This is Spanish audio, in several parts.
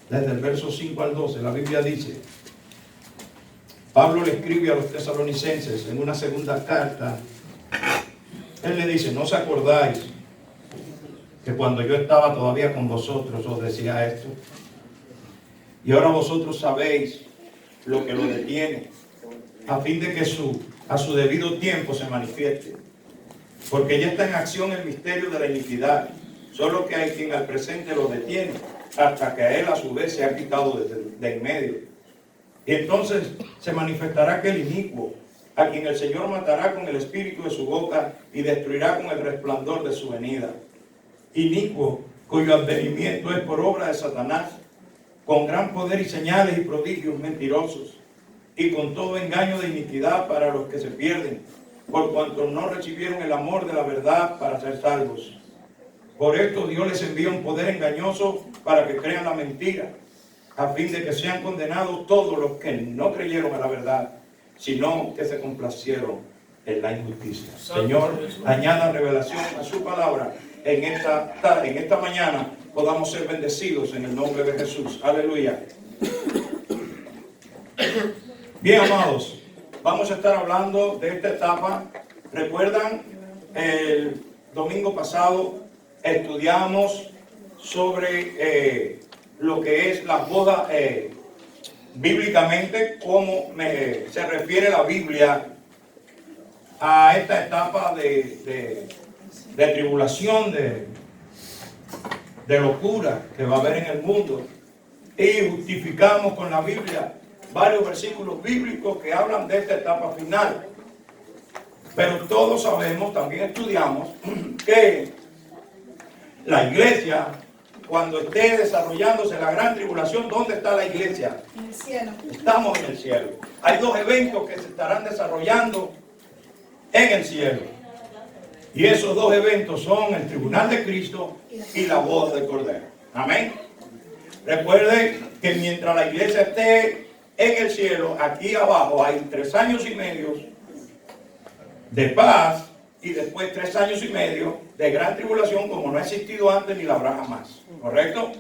desde el verso 5 al 12, la Biblia dice, Pablo le escribe a los tesalonicenses en una segunda carta, él le dice, ¿no os acordáis que cuando yo estaba todavía con vosotros os decía esto? Y ahora vosotros sabéis lo que lo detiene, a fin de que a su debido tiempo se manifieste. Porque ya está en acción el misterio de la iniquidad, solo que hay quien al presente lo detiene, hasta que a él a su vez se ha quitado de en medio. Y entonces se manifestará aquel inicuo, a quien el Señor matará con el espíritu de su boca y destruirá con el resplandor de su venida. Inicuo, cuyo advenimiento es por obra de Satanás, con gran poder y señales y prodigios mentirosos, y con todo engaño de iniquidad para los que se pierden, por cuanto no recibieron el amor de la verdad para ser salvos. Por esto Dios les envía un poder engañoso para que crean la mentira, a fin de que sean condenados todos los que no creyeron a la verdad, sino que se complacieron en la injusticia. Señor, añada revelación a su palabra en esta mañana, podamos ser bendecidos en el nombre de Jesús. Aleluya. Bien, amados, vamos a estar hablando de esta etapa. ¿Recuerdan? El domingo pasado estudiamos sobre lo que es la boda bíblicamente, cómo se refiere la Biblia a esta etapa de tribulación, de locura que va a haber en el mundo. Y justificamos con la Biblia varios versículos bíblicos que hablan de esta etapa final. Pero todos sabemos, también estudiamos, que la iglesia, cuando esté desarrollándose la gran tribulación, ¿dónde está la iglesia? En el cielo. Estamos en el cielo. Hay dos eventos que se estarán desarrollando en el cielo. Y esos dos eventos son el tribunal de Cristo y la boda del Cordero. Amén. Recuerden que mientras la iglesia esté en el cielo, aquí abajo hay 3 años y medio de paz y después 3 años y medio de gran tribulación, como no ha existido antes ni la habrá jamás. ¿Correcto?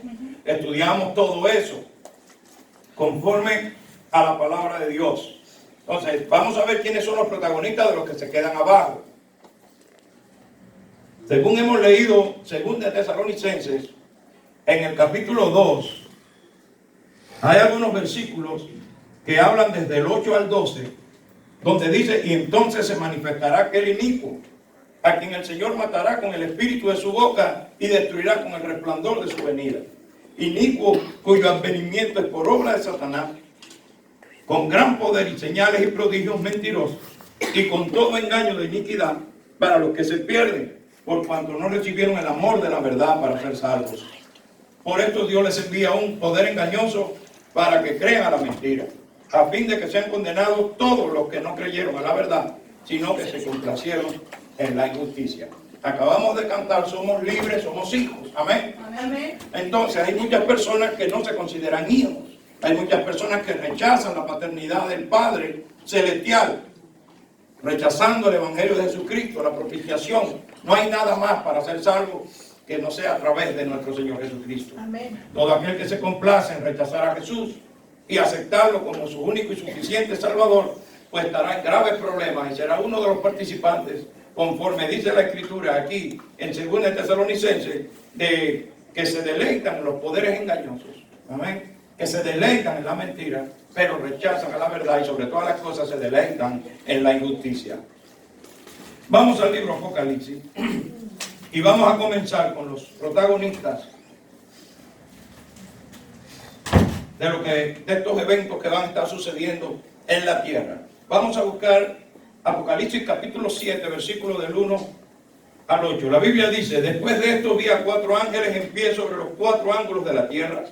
Estudiamos todo eso conforme a la palabra de Dios. Entonces, vamos a ver quiénes son los protagonistas de los que se quedan abajo. Según hemos leído, según de Tesalonicenses, en el capítulo 2, hay algunos versículos que hablan desde el 8 al 12, donde dice, y entonces se manifestará aquel inicuo, a quien el Señor matará con el espíritu de su boca y destruirá con el resplandor de su venida. Inicuo, cuyo advenimiento es por obra de Satanás, con gran poder y señales y prodigios mentirosos, y con todo engaño de iniquidad para los que se pierden, por cuanto no recibieron el amor de la verdad para ser salvos. Por esto Dios les envía un poder engañoso para que crean a la mentira, a fin de que sean condenados todos los que no creyeron a la verdad, sino que se complacieron en la injusticia. Acabamos de cantar, somos libres, somos hijos. Amén. Amén. Entonces hay muchas personas que no se consideran hijos. Hay muchas personas que rechazan la paternidad del Padre Celestial, rechazando el Evangelio de Jesucristo, la propiciación. No hay nada más para ser salvo que no sea a través de nuestro Señor Jesucristo. Amén. Todo aquel que se complace en rechazar a Jesús y aceptarlo como su único y suficiente Salvador, pues estará en graves problemas y será uno de los participantes, conforme dice la Escritura aquí en 2 Tesalonicenses, de que se deleitan en los poderes engañosos. Amén. Que se deleitan en la mentira, pero rechazan a la verdad y sobre todas las cosas se deleitan en la injusticia. Vamos al libro Apocalipsis y vamos a comenzar con los protagonistas de estos eventos que van a estar sucediendo en la tierra. Vamos a buscar Apocalipsis capítulo 7, versículo del 1 al 8. La Biblia dice, después de esto vi a 4 ángeles en pie sobre los 4 ángulos de la tierra,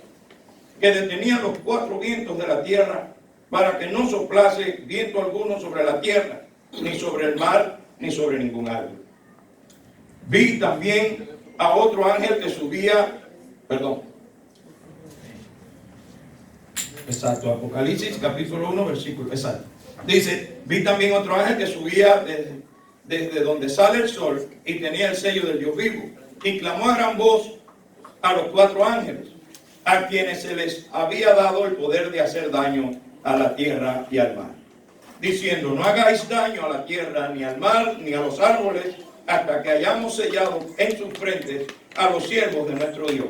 que detenían los 4 vientos de la tierra, para que no soplase viento alguno sobre la tierra, ni sobre el mar, ni sobre ningún árbol. Vi también a otro ángel que subía, Apocalipsis capítulo 1, versículo, dice, vi también otro ángel que subía desde donde sale el sol y tenía el sello del Dios vivo, y clamó a gran voz a los 4 ángeles a quienes se les había dado el poder de hacer daño a la tierra y al mar, diciendo: no hagáis daño a la tierra, ni al mar, ni a los árboles, hasta que hayamos sellado en sus frentes a los siervos de nuestro Dios.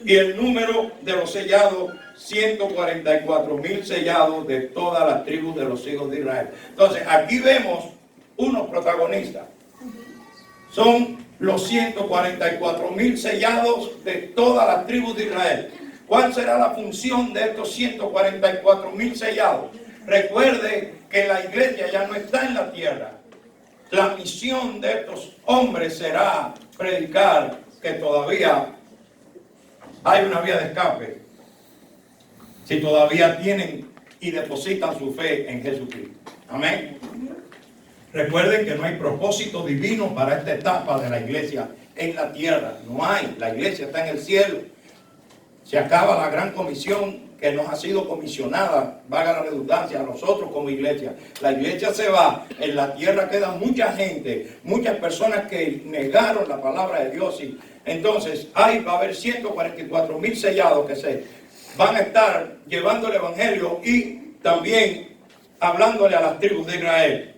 Y el número de los sellados, 144,000 sellados de todas las tribus de los hijos de Israel. Entonces, aquí vemos unos protagonistas. Son los 144,000 sellados de todas las tribus de Israel. ¿Cuál será la función de estos 144,000 sellados? Recuerde que la iglesia ya no está en la tierra. La misión de estos hombres será predicar que todavía hay una vía de escape, si todavía tienen y depositan su fe en Jesucristo. Amén. Recuerden que no hay propósito divino para esta etapa de la iglesia en la tierra. No hay. La iglesia está en el cielo. Se acaba la gran comisión que nos ha sido comisionada, valga la redundancia, a nosotros como iglesia. La iglesia se va, en la tierra queda mucha gente, muchas personas que negaron la palabra de Dios. Y entonces va a haber 144,000 sellados que se van a estar llevando el evangelio y también hablándole a las tribus de Israel.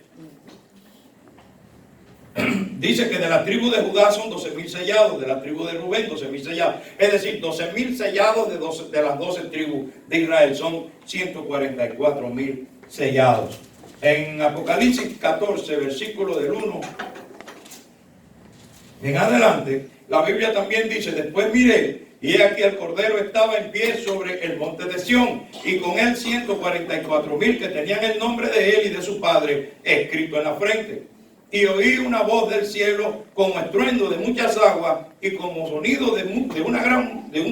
Dice que de la tribu de Judá son 12,000 sellados, de la tribu de Rubén 12,000 sellados. Es decir, 12,000 sellados de las 12 tribus de Israel. Son 144,000 sellados. En Apocalipsis 14, versículo del 1 en adelante, la Biblia también dice: después miré, y he aquí el Cordero estaba en pie sobre el monte de Sión, y con él 144,000 que tenían el nombre de él y de su padre escrito en la frente. Y oí una voz del cielo como estruendo de muchas aguas y como sonido de un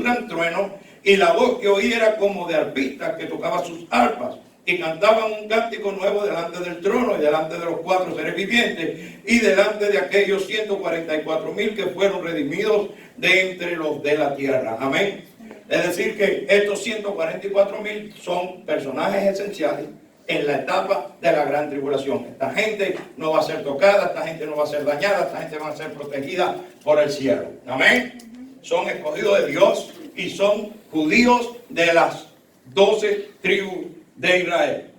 gran trueno, y la voz que oí era como de arpistas que tocaban sus arpas y cantaban un cántico nuevo delante del trono y delante de los 4 seres vivientes y delante de aquellos 144,000 que fueron redimidos de entre los de la tierra. Amén. Es decir que estos 144,000 son personajes esenciales en la etapa de la gran tribulación. Esta gente no va a ser tocada, esta gente no va a ser dañada, esta gente va a ser protegida por el cielo. Amén. Son escogidos de Dios y son judíos de las 12 tribus de Israel.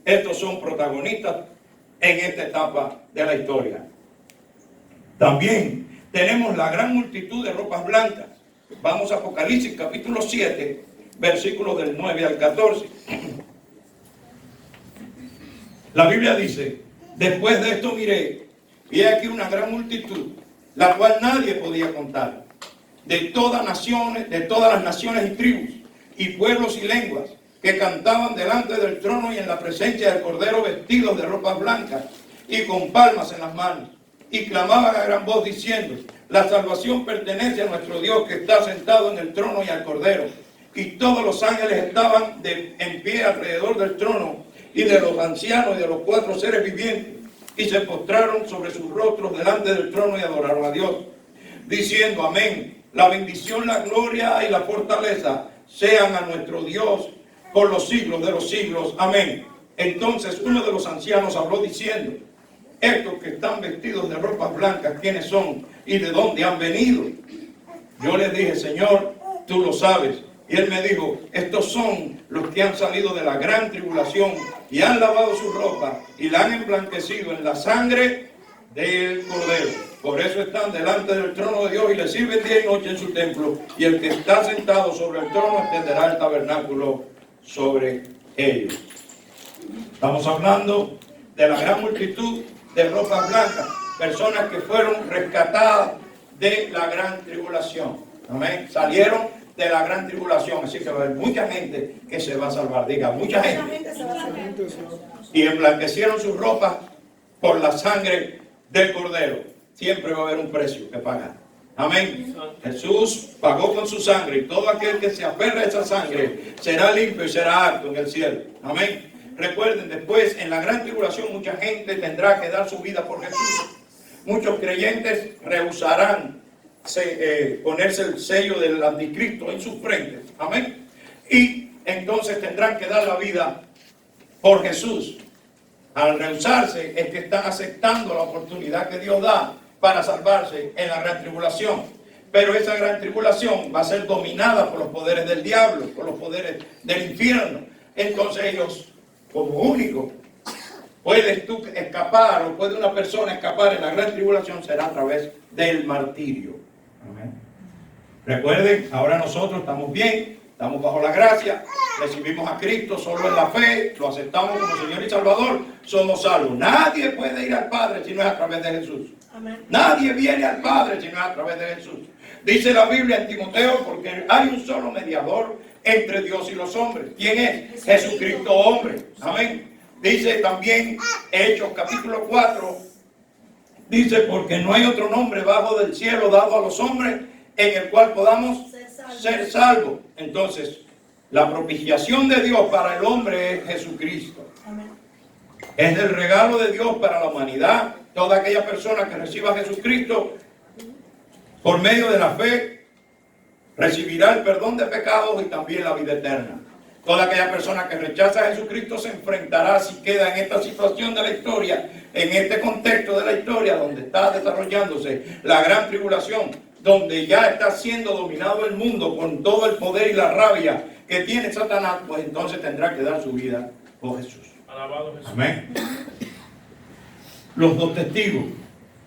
Estos son protagonistas en esta etapa de la historia. También tenemos la gran multitud de ropas blancas. Vamos a Apocalipsis capítulo 7, versículos del 9 al 14. La Biblia dice: después de esto miré, y he aquí una gran multitud, la cual nadie podía contar, de todas las naciones y tribus, y pueblos y lenguas, que cantaban delante del trono y en la presencia del Cordero, vestidos de ropas blancas y con palmas en las manos, y clamaban a gran voz diciendo: la salvación pertenece a nuestro Dios que está sentado en el trono y al Cordero. Y todos los ángeles estaban en pie alrededor del trono y de los ancianos y de los 4 seres vivientes, y se postraron sobre sus rostros delante del trono y adoraron a Dios, diciendo: amén. La bendición, la gloria y la fortaleza sean a nuestro Dios por los siglos de los siglos. Amén. Entonces uno de los ancianos habló diciendo: estos que están vestidos de ropas blancas, ¿quiénes son y de dónde han venido? Yo les dije: Señor, tú lo sabes. Y él me dijo: estos son los que han salido de la gran tribulación y han lavado su ropa y la han emblanquecido en la sangre del Cordero. Por eso están delante del trono de Dios y le sirven día y noche en su templo. Y el que está sentado sobre el trono extenderá el tabernáculo sobre ellos. Estamos hablando de la gran multitud de ropas blancas, personas que fueron rescatadas de la gran tribulación. Amén. Salieron de la gran tribulación, así que va a haber mucha gente que se va a salvar. Diga, mucha gente. Y emblanquecieron sus ropas por la sangre del Cordero. Siempre va a haber un precio que pagar. Amén. Jesús pagó con su sangre, y todo aquel que se aferra a esa sangre será limpio y será apto en el cielo. Amén. Recuerden, después en la gran tribulación mucha gente tendrá que dar su vida por Jesús. Muchos creyentes rehusarán ponerse el sello del anticristo en sus frentes. Amén. Y entonces tendrán que dar la vida por Jesús. Al rehusarse es que están aceptando la oportunidad que Dios da para salvarse en la gran tribulación. Pero esa gran tribulación va a ser dominada por los poderes del diablo, por los poderes del infierno. Entonces ellos, como único, puedes tú escapar o puede una persona escapar en la gran tribulación, será a través del martirio. Amén. Recuerden, ahora nosotros estamos bien, estamos bajo la gracia, recibimos a Cristo solo en la fe, lo aceptamos como Señor y Salvador, somos salvos. Nadie puede ir al Padre si no es a través de Jesús. Amén. Nadie viene al Padre si no es a través de Jesús. Dice la Biblia en Timoteo, porque hay un solo mediador entre Dios y los hombres. ¿Quién es? Jesucristo hombre. Amén. Dice también Hechos capítulo 4, dice, porque no hay otro nombre bajo del cielo dado a los hombres en el cual podamos ser salvos. Entonces, la propiciación de Dios para el hombre es Jesucristo. Amén. Es el regalo de Dios para la humanidad. Toda aquella persona que reciba a Jesucristo por medio de la fe recibirá el perdón de pecados y también la vida eterna. Toda aquella persona que rechaza a Jesucristo se enfrentará, si queda en esta situación de la historia, en este contexto de la historia donde está desarrollándose la gran tribulación, donde ya está siendo dominado el mundo con todo el poder y la rabia que tiene Satanás, pues entonces tendrá que dar su vida por Jesús. Alabado Jesús. Amén. Los dos testigos,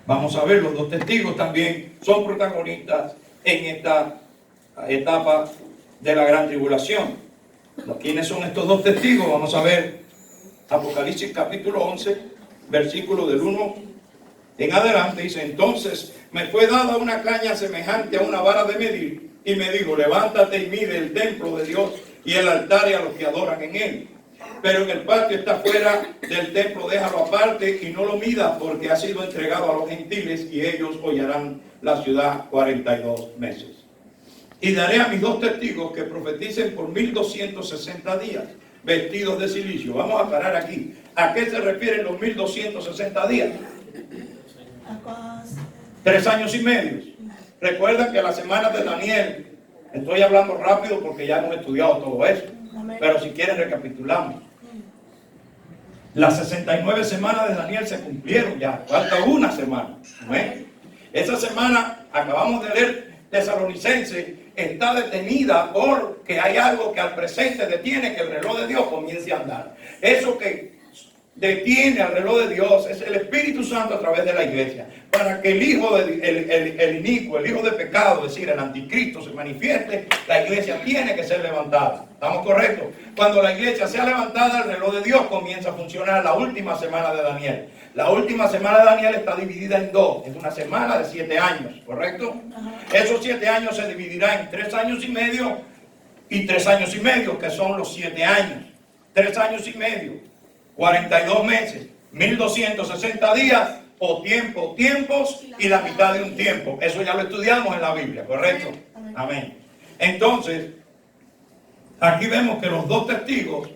vamos a ver, los dos testigos también son protagonistas en esta etapa de la gran tribulación. ¿Quiénes son estos dos testigos? Vamos a ver Apocalipsis capítulo 11, versículo del 1 en adelante. Dice, entonces me fue dada una caña semejante a una vara de medir, y me dijo, levántate y mide el templo de Dios y el altar y a los que adoran en él. Pero en el patio está fuera del templo, déjalo aparte y no lo midas, porque ha sido entregado a los gentiles y ellos hollarán la ciudad 42 meses. Y daré a mis dos testigos que profeticen por 1260 días, vestidos de silicio. Vamos a parar aquí. ¿A qué se refieren los 1260 días? 3 años y medio. Recuerden que las semanas de Daniel, estoy hablando rápido porque ya hemos estudiado todo eso, pero si quieren recapitulamos. Las 69 semanas de Daniel se cumplieron ya, falta una semana. ¿Ven? Esa semana, acabamos de leer Tesalonicenses, está detenida porque hay algo que al presente detiene que el reloj de Dios comience a andar. Eso que detiene al reloj de Dios es el Espíritu Santo a través de la iglesia, para que el hijo el inicuo, el hijo de pecado, es decir, el anticristo se manifieste. La iglesia tiene que ser levantada. ¿Estamos correctos? Cuando la iglesia sea levantada, el reloj de Dios comienza a funcionar. La última semana de Daniel, la última semana de Daniel está dividida en dos. Es una semana de 7 años, ¿correcto? Esos 7 años se dividirá en 3 años y medio y 3 años y medio, que son los 7 años. 3 años y medio, 42 meses, 1260 días, o tiempos y la mitad de un tiempo. Eso ya lo estudiamos en la Biblia, ¿correcto? Amén. Entonces, aquí vemos que los dos testigos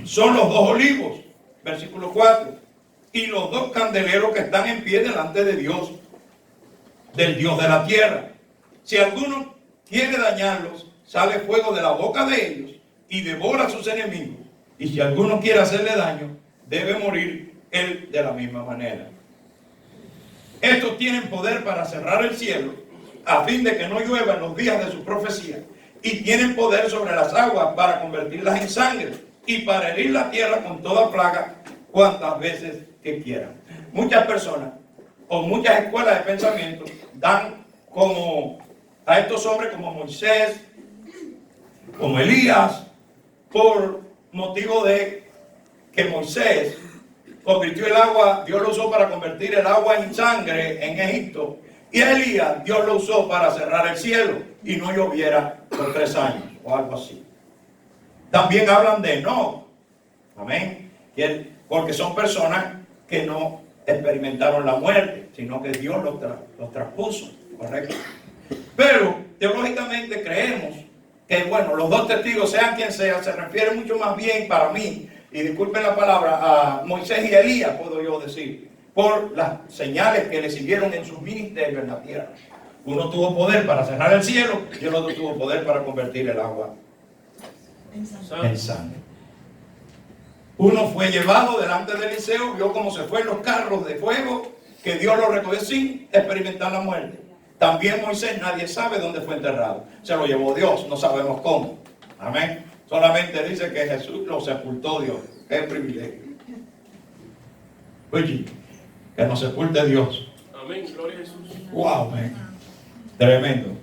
son los dos olivos, versículo 4, y los dos candeleros que están en pie delante de Dios, del Dios de la tierra. Si alguno quiere dañarlos, sale fuego de la boca de ellos y devora a sus enemigos. Y si alguno quiere hacerle daño, debe morir él de la misma manera. Estos tienen poder para cerrar el cielo, a fin de que no llueva en los días de su profecía, y tienen poder sobre las aguas para convertirlas en sangre, y para herir la tierra con toda plaga cuantas veces que quieran. Muchas personas o muchas escuelas de pensamiento dan como a estos hombres como Moisés, como Elías, por motivo de que Moisés convirtió el agua, Dios lo usó para convertir el agua en sangre en Egipto, y a Elías Dios lo usó para cerrar el cielo y no lloviera por 3 años o algo así. También hablan de Enoc, amén, porque son personas que no experimentaron la muerte, sino que Dios los traspuso, correcto. Pero teológicamente creemos que, bueno, los dos testigos, sean quien sea, se refiere mucho más bien para mí, y disculpen la palabra, a Moisés y Elías, puedo yo decir, por las señales que le siguieron en sus ministerios en la tierra. Uno tuvo poder para cerrar el cielo y el otro tuvo poder para convertir el agua en sangre. Uno fue llevado delante de Eliseo, vio cómo se fue en los carros de fuego, que Dios lo recogió sin experimentar la muerte. También Moisés, nadie sabe dónde fue enterrado. Se lo llevó Dios, no sabemos cómo. Amén. Solamente dice que Jesús lo sepultó Dios. Qué privilegio. Oye, que nos sepulte Dios. Amén, gloria a Jesús. Wow, man. Tremendo.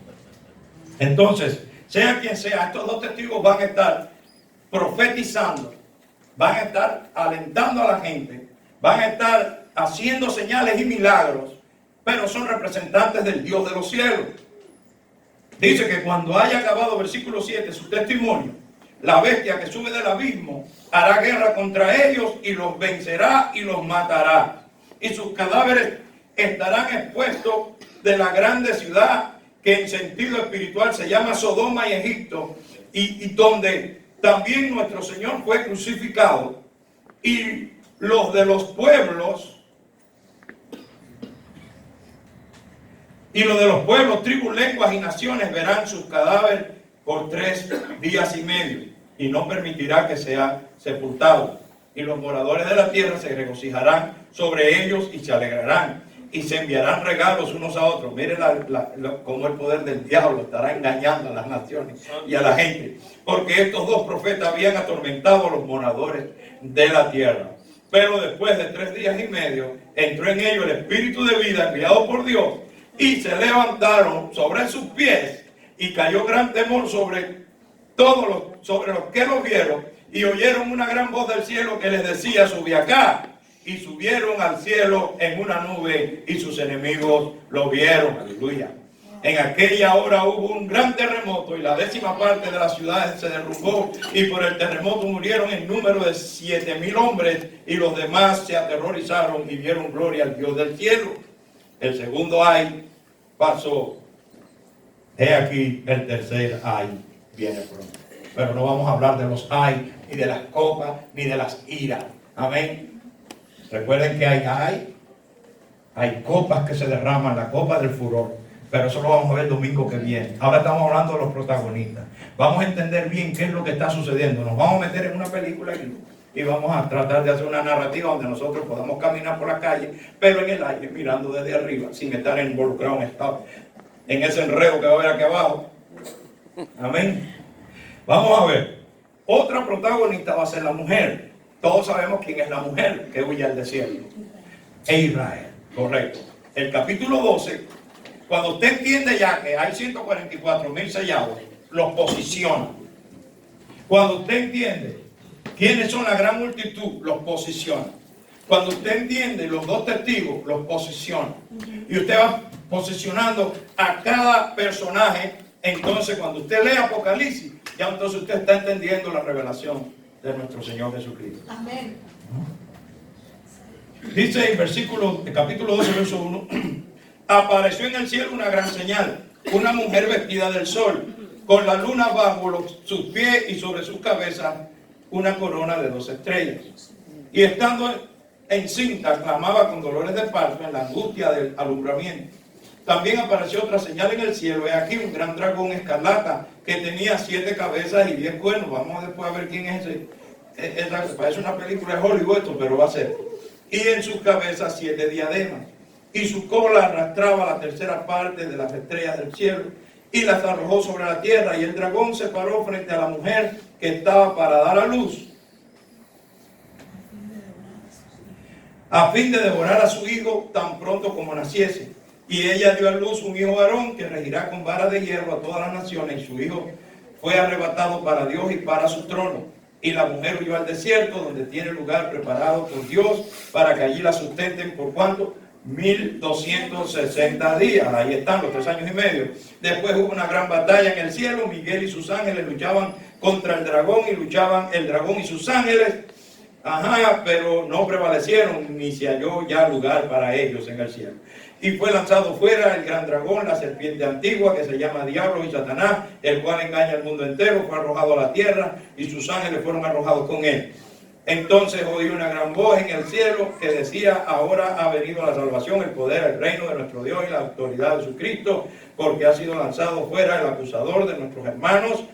Entonces, sea quien sea, estos dos testigos van a estar profetizando, van a estar alentando a la gente, van a estar haciendo señales y milagros, pero son representantes del Dios de los cielos. Dice que cuando haya acabado, versículo 7, su testimonio, la bestia que sube del abismo hará guerra contra ellos y los vencerá y los matará. Y sus cadáveres estarán expuestos de la grande ciudad que en sentido espiritual se llama Sodoma y Egipto, y donde también nuestro Señor fue crucificado. Y los de los pueblos, tribus, lenguas y naciones verán sus cadáveres por 3 días y medio, y no permitirá que sea sepultado. Y los moradores de la tierra se regocijarán sobre ellos y se alegrarán, y se enviarán regalos unos a otros. Miren cómo el poder del diablo estará engañando a las naciones y a la gente, porque estos dos profetas habían atormentado a los moradores de la tierra. Pero después de 3 días y medio entró en ellos el espíritu de vida enviado por Dios, y se levantaron sobre sus pies, y cayó gran temor sobre los que los vieron, y oyeron una gran voz del cielo que les decía: subí acá. Y subieron al cielo en una nube, y sus enemigos lo vieron. Aleluya. En aquella hora hubo un gran terremoto, y la 10ª parte de las ciudades se derrumbó, y por el terremoto murieron en número de 7,000 hombres, y los demás se aterrorizaron y dieron gloria al Dios del cielo. El segundo ay pasó. He aquí el tercer ay viene pronto. Pero no vamos a hablar de los ay, ni de las copas, ni de las iras. Amén. Recuerden que hay copas que se derraman, la copa del furor. Pero eso lo vamos a ver el domingo que viene. Ahora estamos hablando de los protagonistas. Vamos a entender bien qué es lo que está sucediendo. Nos vamos a meter en una película y vamos a tratar de hacer una narrativa donde nosotros podamos caminar por la calle, pero en el aire, mirando desde arriba, sin estar involucrado en ese enredo que va a haber aquí abajo. Amén. Vamos a ver. Otra protagonista va a ser la mujer. Todos sabemos quién es la mujer que huye al desierto. Israel, correcto. El capítulo 12, cuando usted entiende ya que hay 144,000 sellados, los posiciona. Cuando usted entiende quiénes son la gran multitud, los posiciona. Cuando usted entiende los dos testigos, los posiciona. Y usted va posicionando a cada personaje. Entonces, cuando usted lee Apocalipsis, ya entonces usted está entendiendo la revelación de nuestro Señor Jesucristo. Amén. Dice en capítulo 12, verso 1, apareció en el cielo una gran señal, una mujer vestida del sol, con la luna bajo sus pies y sobre sus cabezas una corona de 2 estrellas. Y estando encinta, clamaba con dolores de parto en la angustia del alumbramiento. También apareció otra señal en el cielo. He aquí un gran dragón escarlata que tenía 7 cabezas y 10 cuernos. Vamos después a ver quién es ese. Parece una película de Hollywood esto, pero va a ser. Y en sus cabezas 7 diademas. Y su cola arrastraba la 3ª parte de las estrellas del cielo y las arrojó sobre la tierra. Y el dragón se paró frente a la mujer que estaba para dar a luz, a fin de devorar a su hijo tan pronto como naciese. Y ella dio a luz un hijo varón que regirá con vara de hierro a todas las naciones, y su hijo fue arrebatado para Dios y para su trono. Y la mujer huyó al desierto, donde tiene lugar preparado por Dios para que allí la sustenten por cuánto, 1260 días. Ahí están los 3 años y medio. Después hubo una gran batalla en el cielo. Miguel y sus ángeles luchaban contra el dragón, y luchaban el dragón y sus ángeles. Pero no prevalecieron, ni se halló ya lugar para ellos en el cielo. Y fue lanzado fuera el gran dragón, la serpiente antigua, que se llama Diablo y Satanás, el cual engaña al mundo entero. Fue arrojado a la tierra, y sus ángeles fueron arrojados con él. Entonces oí una gran voz en el cielo que decía: ahora ha venido la salvación, el poder, el reino de nuestro Dios y la autoridad de su Cristo, porque ha sido lanzado fuera el acusador de nuestros hermanos,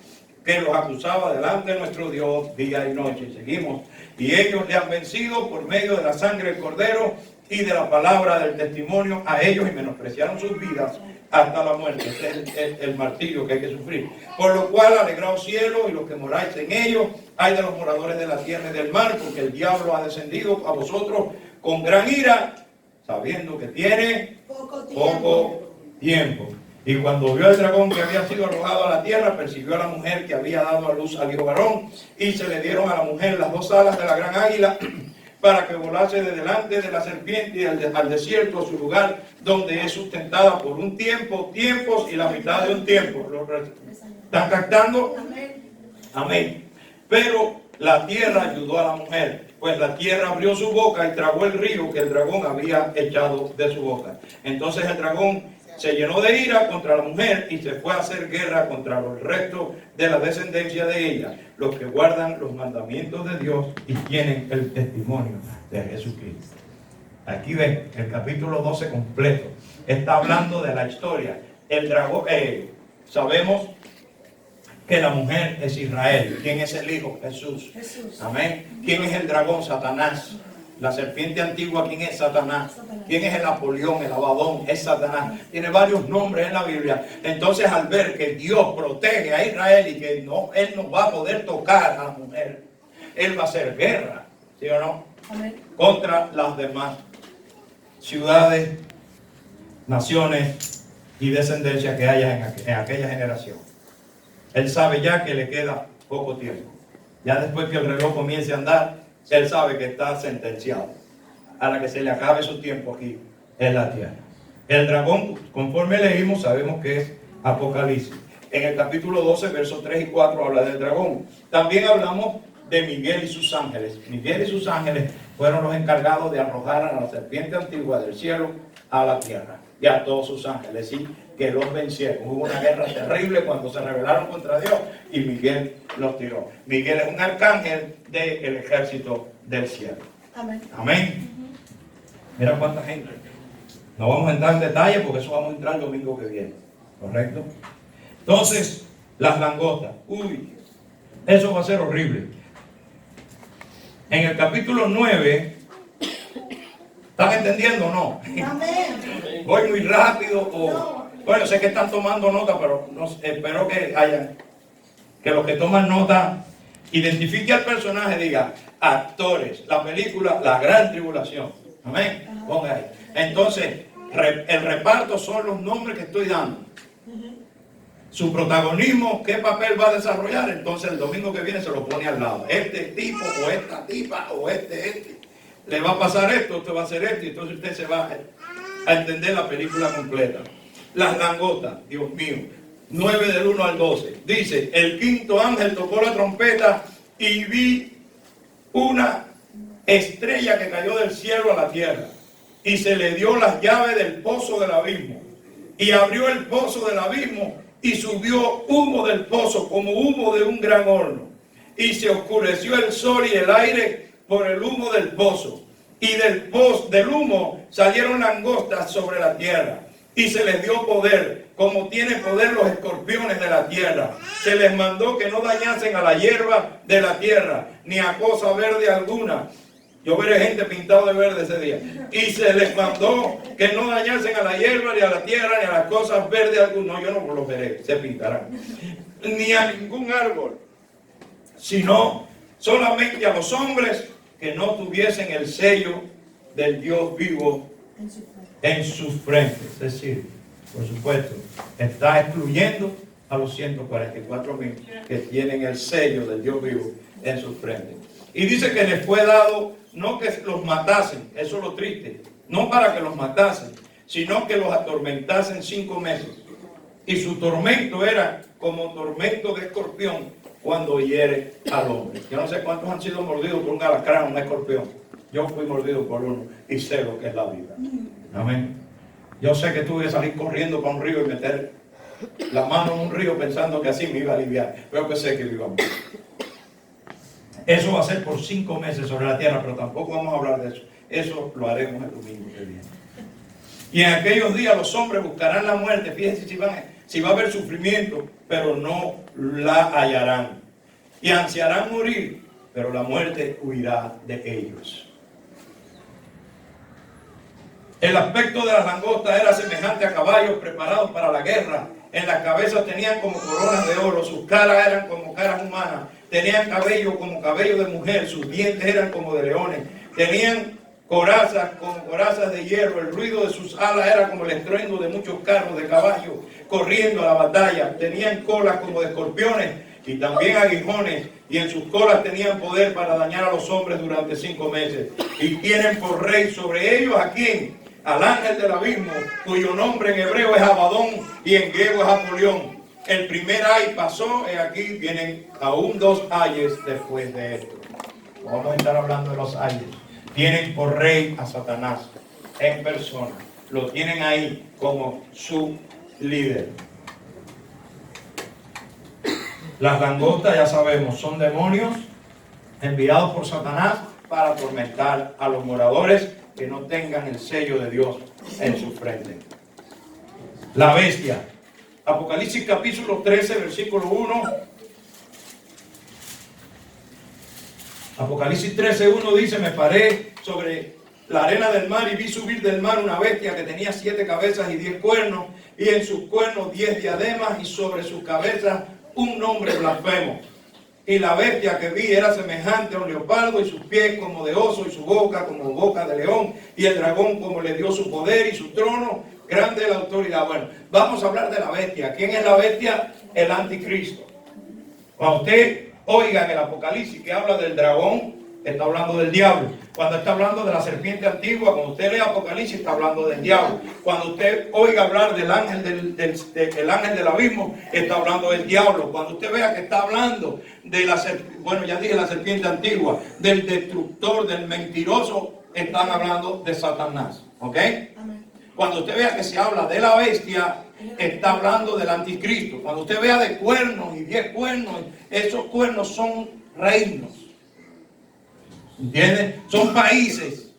que los acusaba delante de nuestro Dios día y noche. Y seguimos. Y ellos le han vencido por medio de la sangre del Cordero y de la palabra del testimonio a ellos, y menospreciaron sus vidas hasta la muerte. Este es el martirio que hay que sufrir. Por lo cual, alegraos cielos y los que moráis en ellos, hay de los moradores de la tierra y del mar, porque el diablo ha descendido a vosotros con gran ira, sabiendo que tiene poco tiempo. Y cuando vio el dragón que había sido arrojado a la tierra, persiguió a la mujer que había dado a luz al hijo varón, y se le dieron a la mujer las dos alas de la gran águila, para que volase de delante de la serpiente y al desierto, a su lugar, donde es sustentada por un tiempo, tiempos y la mitad de un tiempo. ¿Están captando? Amén. Pero la tierra ayudó a la mujer, pues la tierra abrió su boca y tragó el río que el dragón había echado de su boca. Entonces el dragón se llenó de ira contra la mujer y se fue a hacer guerra contra los restos de la descendencia de ella, los que guardan los mandamientos de Dios y tienen el testimonio de Jesucristo. Aquí ven, el capítulo 12 completo está hablando de la historia. El dragón, sabemos que la mujer es Israel. ¿Quién es el hijo? Jesús. Amén. ¿Quién es el dragón? Satanás. La serpiente antigua, ¿quién es? Satanás. ¿Quién es el Apolión, el Abadón? Es Satanás. Tiene varios nombres en la Biblia. Entonces, al ver que Dios protege a Israel y que no, Él no va a poder tocar a la mujer, Él va a hacer guerra, ¿sí o no? Amén. Contra las demás ciudades, naciones y descendencias que haya en aquella generación. Él sabe ya que le queda poco tiempo. Ya después que el reloj comience a andar, Él sabe que está sentenciado a la que se le acabe su tiempo aquí en la tierra. El dragón, conforme leímos, sabemos que es Apocalipsis. En el capítulo 12, versos 3 y 4 habla del dragón. También hablamos de Miguel y sus ángeles. Miguel y sus ángeles fueron los encargados de arrojar a la serpiente antigua del cielo a la tierra y a todos sus ángeles, y que los vencieron. Hubo una guerra terrible cuando se rebelaron contra Dios y Miguel los tiró. Miguel es un arcángel del ejército del cielo. Amén. Amén. Mira cuánta gente. No vamos a entrar en detalle porque eso vamos a entrar el domingo que viene. ¿Correcto? Entonces, las langostas. Uy, eso va a ser horrible. En el capítulo 9, ¿están entendiendo o no? Amén. Voy muy rápido o... No. Bueno, sé que están tomando nota, pero no, espero que los que toman nota identifique al personaje, diga, actores, la película La Gran Tribulación. Amén. Ponga ahí. Entonces, el reparto son los nombres que estoy dando. Su protagonismo, qué papel va a desarrollar, entonces el domingo que viene se lo pone al lado. Este tipo o esta tipa o este. Le va a pasar esto, usted va a hacer esto, y entonces usted se va a entender la película completa. Las langostas, Dios mío, 9 del 1 al 12. Dice, el quinto ángel tocó la trompeta y vi una estrella que cayó del cielo a la tierra y se le dio las llaves del pozo del abismo. Y abrió el pozo del abismo y subió humo del pozo como humo de un gran horno. Y se oscureció el sol y el aire por el humo del pozo. Y del humo salieron langostas sobre la tierra. Y se les dio poder, como tienen poder los escorpiones de la tierra. Se les mandó que no dañasen a la hierba de la tierra, ni a cosa verde alguna. Yo veré gente pintado de verde ese día. Y se les mandó que no dañasen a la hierba, ni a la tierra, ni a las cosas verdes algunas. No, yo no los veré, se pintarán. Ni a ningún árbol, sino solamente a los hombres que no tuviesen el sello del Dios vivo en sus frentes. Es decir, por supuesto, está excluyendo a los 144,000 que tienen el sello del Dios vivo en sus frentes. Y dice que les fue dado no que los matasen, eso es lo triste, no para que los matasen, sino que los atormentasen 5 meses. Y su tormento era como tormento de escorpión cuando hiere al hombre. Yo no sé cuántos han sido mordidos por un alacrán, un escorpión. Yo fui mordido por uno y sé lo que es la vida. Amén. Yo sé que tuve que salir corriendo para un río y meter la mano en un río pensando que así me iba a aliviar. Pero que sé que lo iba a morir. Eso va a ser por 5 meses sobre la tierra, pero tampoco vamos a hablar de eso. Eso lo haremos el domingo que viene. Y en aquellos días los hombres buscarán la muerte. Fíjense si va a haber sufrimiento, pero no la hallarán. Y ansiarán morir, pero la muerte huirá de ellos. El aspecto de las langostas era semejante a caballos preparados para la guerra. En las cabezas tenían como coronas de oro, sus caras eran como caras humanas, tenían cabello como cabello de mujer, sus dientes eran como de leones, tenían corazas como corazas de hierro, el ruido de sus alas era como el estruendo de muchos carros de caballo corriendo a la batalla, tenían colas como de escorpiones y también aguijones, y en sus colas tenían poder para dañar a los hombres durante 5 meses. Y tienen por rey sobre ellos ¿a quién? Al ángel del abismo, cuyo nombre en hebreo es Abadón y en griego es Apolión. El primer ay pasó, y aquí vienen aún 2 ayes después de esto. Vamos a estar hablando de los ayes. Tienen por rey a Satanás en persona. Lo tienen ahí como su líder. Las langostas, ya sabemos, son demonios enviados por Satanás para atormentar a los moradores que no tengan el sello de Dios en su frente. La bestia. Apocalipsis capítulo 13, versículo 1. Apocalipsis 13, 1 dice: me paré sobre la arena del mar y vi subir del mar una bestia que tenía 7 cabezas y 10 cuernos, y en sus cuernos 10 diademas, y sobre sus cabezas un nombre blasfemo. Y la bestia que vi era semejante a un leopardo, y sus pies como de oso, y su boca como boca de león, y el dragón como le dio su poder y su trono, grande la autoridad. Bueno, vamos a hablar de la bestia. ¿Quién es la bestia? El anticristo. Cuando usted oiga en el Apocalipsis que habla del dragón, está hablando del diablo. Cuando está hablando de la serpiente antigua, cuando usted lee Apocalipsis, está hablando del diablo. Cuando usted oiga hablar del ángel el ángel del abismo, está hablando del diablo. Cuando usted vea que está hablando de la serpiente antigua, del destructor, del mentiroso, están hablando de Satanás. ¿Ok? Amén. Cuando usted vea que se habla de la bestia, está hablando del anticristo. Cuando usted vea de cuernos y 10 cuernos, esos cuernos son reinos. ¿Entiendes? Son países.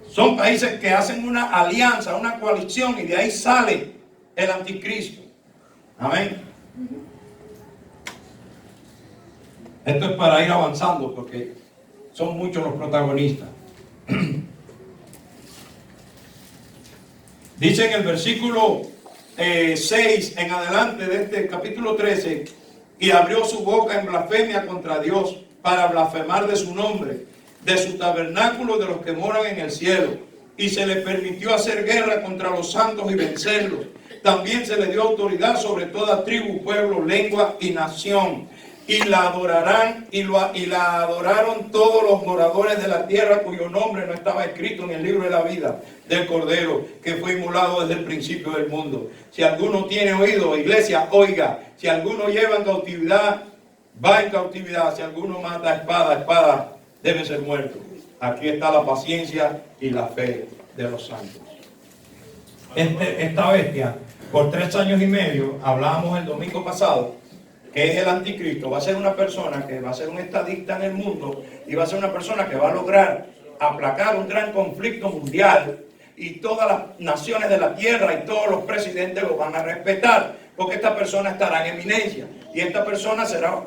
Son países que hacen una alianza, una coalición, y de ahí sale el anticristo. Amén. Esto es para ir avanzando porque son muchos los protagonistas. Dice en el versículo 6 en adelante de este capítulo 13: y abrió su boca en blasfemia contra Dios, para blasfemar de su nombre, de su tabernáculo, de los que moran en el cielo. Y se le permitió hacer guerra contra los santos y vencerlos. También se le dio autoridad sobre toda tribu, pueblo, lengua y nación. Y la adorarán y la adoraron todos los moradores de la tierra, cuyo nombre no estaba escrito en el libro de la vida del Cordero, que fue inmolado desde el principio del mundo. Si alguno tiene oído, iglesia, oiga. Si alguno lleva en cautividad, va en cautividad. Si alguno mata, espada, debe ser muerto. Aquí está la paciencia y la fe de los santos. Esta bestia, por 3 años y medio, hablábamos el domingo pasado, que es el anticristo. Va a ser una persona que va a ser un estadista en el mundo, y va a ser una persona que va a lograr aplacar un gran conflicto mundial, y todas las naciones de la tierra y todos los presidentes lo van a respetar, porque esta persona estará en eminencia, y esta persona será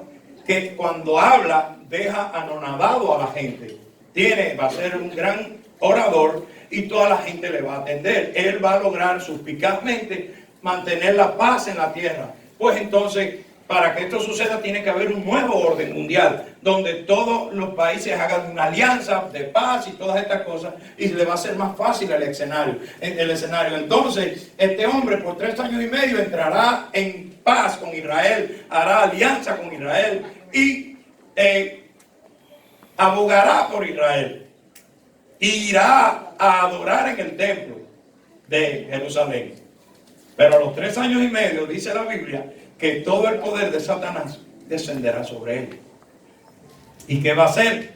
que cuando habla deja anonadado a la gente. Va a ser un gran orador y toda la gente le va a atender. Él va a lograr suspicazmente mantener la paz en la tierra. Pues entonces, para que esto suceda, tiene que haber un nuevo orden mundial, donde todos los países hagan una alianza de paz y todas estas cosas, y le va a ser más fácil el escenario. Entonces, este hombre por 3 años y medio entrará en paz con Israel, hará alianza con Israel y abogará por Israel, y irá a adorar en el templo de Jerusalén. Pero a los 3 años y medio dice la Biblia que todo el poder de Satanás descenderá sobre él. ¿Y qué va a hacer?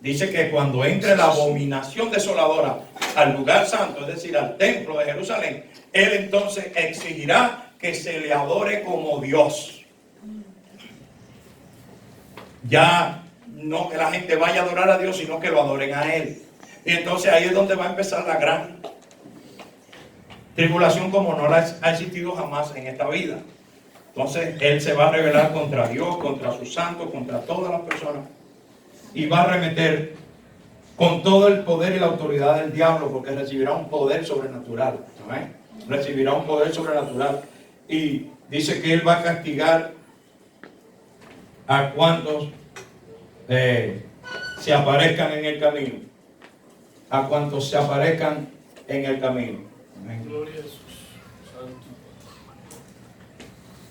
Dice que cuando entre la abominación desoladora al lugar santo, es decir, al templo de Jerusalén, él entonces exigirá que se le adore como Dios. Ya no que la gente vaya a adorar a Dios, sino que lo adoren a él. Y entonces ahí es donde va a empezar la gran tribulación, como no la ha existido jamás en esta vida. Entonces él se va a rebelar contra Dios, contra sus santos, contra todas las personas, y va a arremeter con todo el poder y la autoridad del diablo, porque recibirá un poder sobrenatural. ¿Amén? Recibirá un poder sobrenatural. Y dice que él va a castigar a cuantos se aparezcan en el camino. A cuantos se aparezcan en el camino. Amén. Gloria a Jesús. Santo.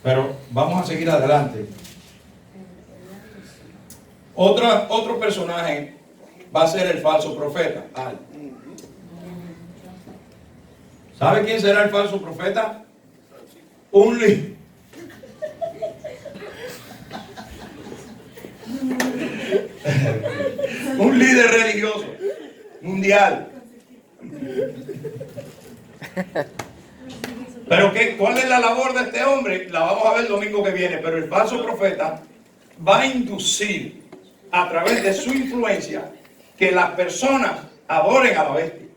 Pero vamos a seguir adelante. Otro personaje va a ser el falso profeta. ¿Sabe quién será el falso profeta? Un líder. Un líder religioso mundial. Pero ¿cuál es la labor de este hombre? La vamos a ver el domingo que viene. Pero el falso profeta va a inducir a través de su influencia que las personas adoren a la bestia.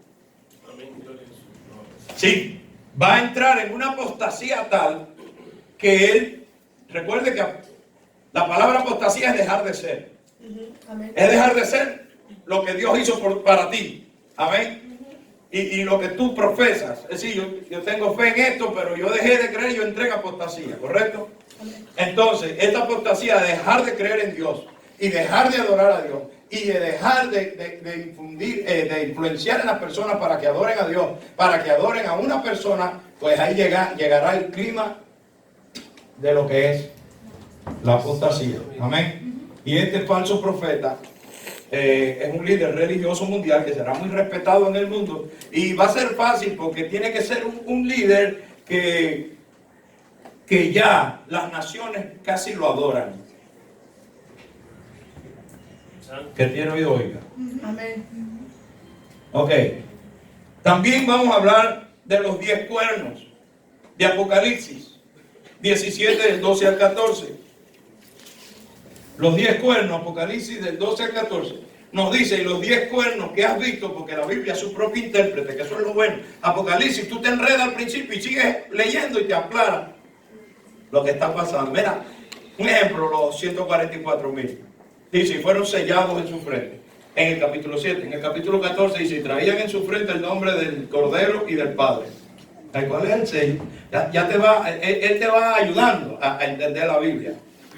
Sí, va a entrar en una apostasía tal que él, recuerde que la palabra apostasía es dejar de ser. Es dejar de ser lo que Dios hizo para ti. Amén. Y lo que tú profesas. Es decir, yo tengo fe en esto, pero yo dejé de creer y yo entré en apostasía, ¿correcto? Entonces, esta apostasía de dejar de creer en Dios y dejar de adorar a Dios y de dejar de infundir, de influenciar en las personas para que adoren a Dios, para que adoren a una persona, pues ahí llegará el clima de lo que es la apostasía. Amén. Y este falso profeta es un líder religioso mundial que será muy respetado en el mundo y va a ser fácil porque tiene que ser un líder que ya las naciones casi lo adoran. Que tiene oído, oiga. Amén. Ok. También vamos a hablar de los 10 cuernos de Apocalipsis 17 del 12 al 14. Los 10 cuernos, Apocalipsis del 12 al 14, nos dice, y los 10 cuernos que has visto, porque la Biblia es su propio intérprete, que eso es lo bueno. Apocalipsis, tú te enredas al principio y sigues leyendo y te aclara lo que está pasando. Mira, un ejemplo, los 144.000. Dice, y fueron sellados en su frente. En el capítulo 7. En el capítulo 14 dice, y traían en su frente el nombre del Cordero y del Padre. ¿Cuál es el sello? Él te va ayudando a entender la Biblia.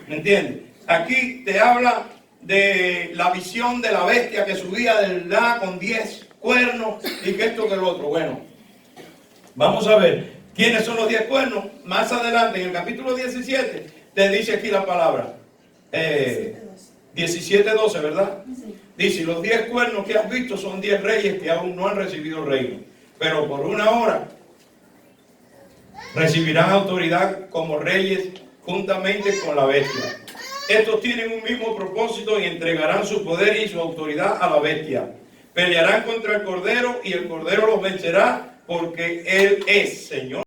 ¿Me entiendes? Aquí te habla de la visión de la bestia que subía del la con 10 cuernos y que esto que lo otro. Bueno, vamos a ver quiénes son los 10 cuernos. Más adelante, en el capítulo 17, te dice aquí la palabra. 17:12, ¿verdad? Sí. Dice, los 10 cuernos que has visto son 10 reyes que aún no han recibido reino, pero por una hora recibirán autoridad como reyes juntamente con la bestia. Estos tienen un mismo propósito y entregarán su poder y su autoridad a la bestia. Pelearán contra el Cordero y el Cordero los vencerá porque Él es Señor.